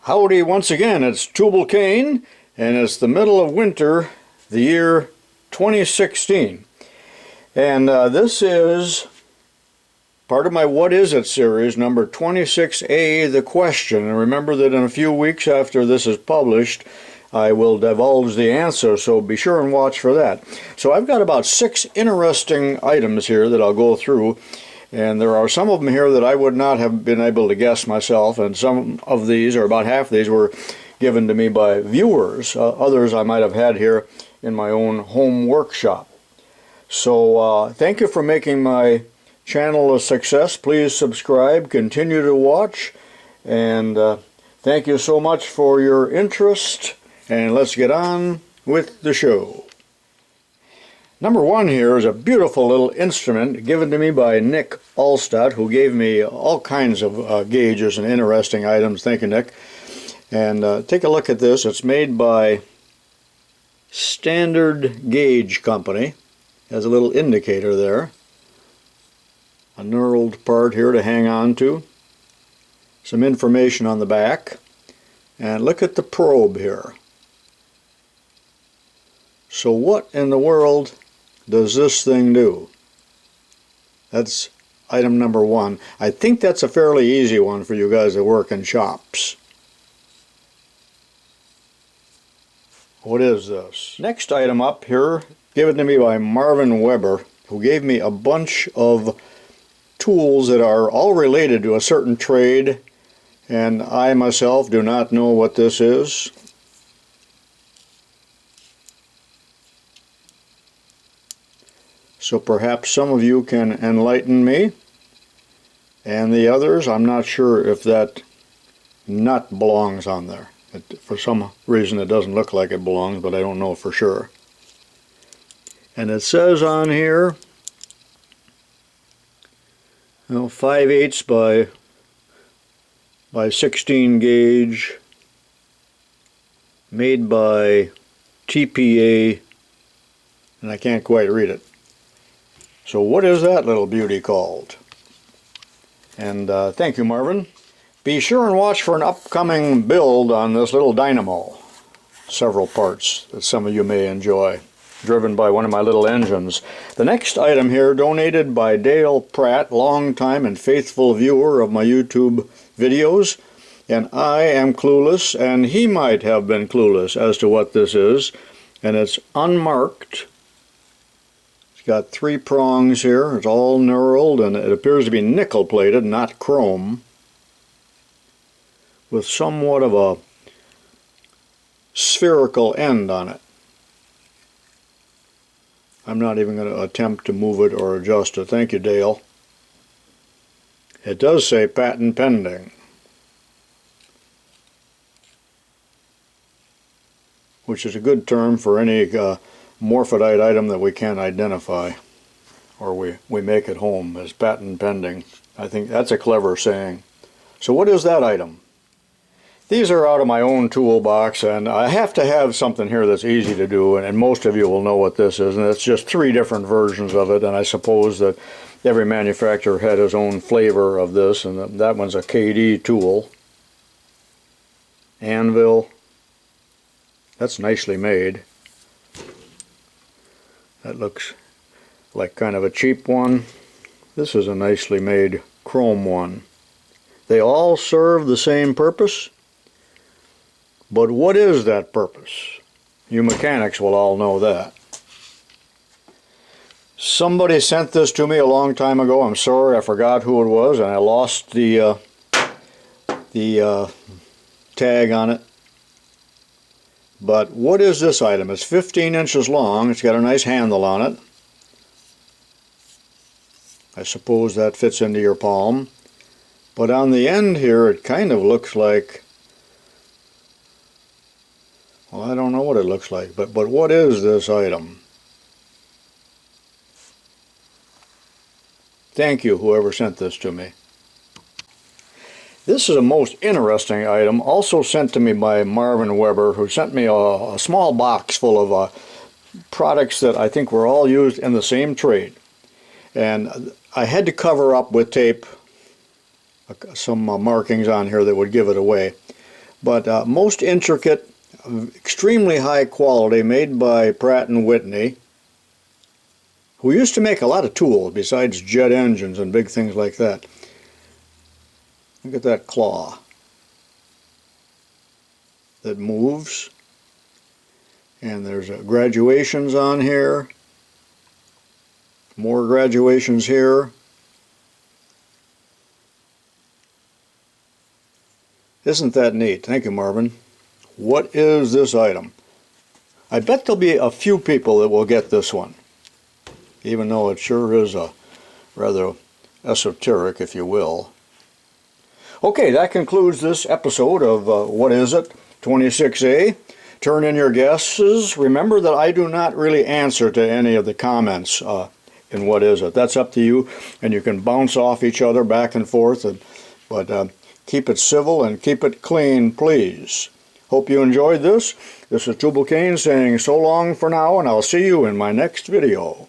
Howdy once again, it's Tubalcain, and it's the middle of winter, the year 2016. And this is part of my What Is It series, number 26A, The Question. And remember that in a few weeks after this is published, I will divulge the answer, so be sure and watch for that. So I've got about 6 interesting items here that I'll go through. And there are some of them here that I would not have been able to guess myself, and some of these, or about half of these, were given to me by viewers. Others I might have had here in my own home workshop. So thank you for making my channel a success. Please subscribe, continue to watch, and thank you so much for your interest, and let's get on with the show. Number one here is a beautiful little instrument given to me by Nick Allstadt, who gave me all kinds of gauges and interesting items. Thank you, Nick. And take a look at this. It's made by Standard Gauge Company. Has a little indicator there. A knurled part here to hang on to. Some information on the back. And look at the probe here. So what in the world does this thing do? That's item number one. I think that's a fairly easy one for you guys that work in shops. What is this? Next item up here, given to me by Marvin Weber, who gave me a bunch of tools that are all related to a certain trade, and I myself do not know what this is. So perhaps some of you can enlighten me, and the others, I'm not sure if that nut belongs on there. For some reason it doesn't look like it belongs, but I don't know for sure. And it says on here, 5/8 by 16 gauge, made by TPA, and I can't quite read it. So what is that little beauty called? And thank you, Marvin. Be sure and watch for an upcoming build on this little dynamo. Several parts that some of you may enjoy, driven by one of my little engines. The next item here, donated by Dale Pratt, longtime and faithful viewer of my YouTube videos. And I am clueless, and he might have been clueless as to what this is. And it's unmarked. Got 3 prongs here. It's all knurled, and it appears to be nickel plated, not chrome, with somewhat of a spherical end on it. I'm not even going to attempt to move it or adjust it. Thank you, Dale. It does say patent pending, which is a good term for any morphodite item that we can't identify, or we make at home, as patent pending. I think that's a clever saying. So what is that item? These are out of my own toolbox, and I have to have something here that's easy to do, and most of you will know what this is, and it's just 3 different versions of it, and I suppose that every manufacturer had his own flavor of this, and that one's a KD tool. Anvil. That's nicely made. That looks like kind of a cheap one. This is a nicely made chrome one. They all serve the same purpose, but what is that purpose? You mechanics will all know that. Somebody sent this to me a long time ago. I'm sorry, I forgot who it was, and I lost the tag on it. But what is this item? It's 15 inches long. It's got a nice handle on it. I suppose that fits into your palm. But on the end here, it kind of looks like, well, I don't know what it looks like, but what is this item? Thank you, whoever sent this to me. This is a most interesting item, also sent to me by Marvin Weber, who sent me a small box full of products that I think were all used in the same trade. And I had to cover up with tape some markings on here that would give it away. but most intricate, extremely high quality, made by Pratt & Whitney, who used to make a lot of tools besides jet engines and big things like that. Look at that claw that moves, and there's graduations on here, more graduations here. Isn't that neat? Thank you, Marvin. What is this item? I bet there'll be a few people that will get this one, even though it sure is a rather esoteric, if you will. Okay, that concludes this episode of What Is It? 26A. Turn in your guesses. Remember that I do not really answer to any of the comments in What Is It? That's up to you, and you can bounce off each other back and forth, but keep it civil and keep it clean, please. Hope you enjoyed this. This is tubalcain saying so long for now, and I'll see you in my next video.